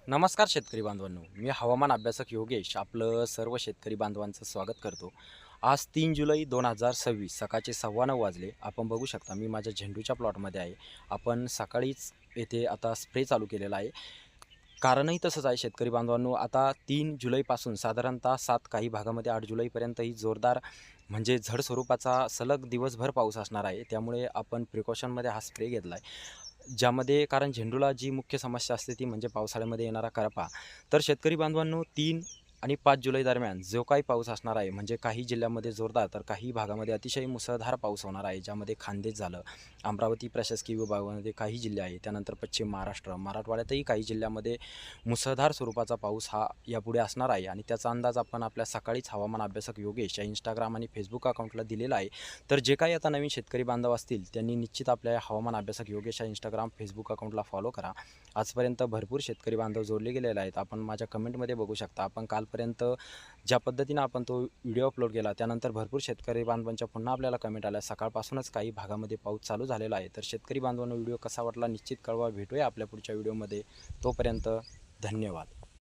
नमस्कार शेतकरी बांधवांनो, मी हवामान अभ्यासक योगेश आपलं सर्व शेतकरी बांधवांचं स्वागत करतो. आज 3 जुलै 2026 सकाळचे 9:15 वाजले. आपण बघू शकता मी माझ्या झेंडूच्या प्लॉटमध्ये आहे. आपण सकाळीच येथे आता स्प्रे चालू केलेला आहे. कारणही तसंच आहे शेतकरी बांधवांनो, आता 3 जुलैपासून साधारणतः 7 काही भागामध्ये 8 जुलैपर्यंतही जोरदार म्हणजे झड स्वरूपाचा सलग दिवसभर पाऊस असणार आहे. त्यामुळे आपण प्रिकॉशनमध्ये हा स्प्रे घेतला आहे. ज्यामध्ये कारण झेंडूला जी मुख्य समस्या असते ती म्हणजे पावसाळ्यामध्ये येणारा करपा. तर शेतकरी बांधवांनो 3 आणि 5 जुलै दरम्यान जो काही पाऊस असणार आहे म्हणजे काही जिल्ह्यामध्ये जोरदार तर काही भागामध्ये अतिशय मुसळधार पाऊस होणार आहे. ज्यामध्ये खान्देश झालं, अमरावती प्रशासकीय विभागामध्ये काही जिल्हे आहेत, त्यानंतर पश्चिम महाराष्ट्र, मराठवाड्यातही काही जिल्ह्यामध्ये मुसळधार स्वरूपाचा पाऊस हा यापुढे असणार आहे आणि त्याचा अंदाज आपण आपल्या सकाळीच हवामान अभ्यासक योगेश या इंस्टाग्राम आणि फेसबुक अकाउंटला दिलेला आहे. तर जे काही आता नवीन शेतकरी बांधव असतील त्यांनी निश्चित आपल्या या हवामान अभ्यासक योगेश या इंस्टाग्राम फेसबुक अकाउंटला फॉलो करा. आजपर्यंत भरपूर शेतकरी बांधव जोडले गेलेले आहेत. आपण माझ्या कमेंटमध्ये बघू शकता. आपण कालपर्यंत ज्या पद्धतीनं आपण तो व्हिडिओ अपलोड केला त्यानंतर भरपूर शेतकरी बांधवांच्या पुन्हा आपल्याला कमेंट आल्या. सकाळपासूनच काही भागामध्ये पाऊस चालू झालेला आहे. तर शेतकरी बांधवांनो व्हिडिओ कसा वाटला निश्चित कळवा. भेटूया आपल्या पुढच्या व्हिडिओमध्ये. तोपर्यंत धन्यवाद.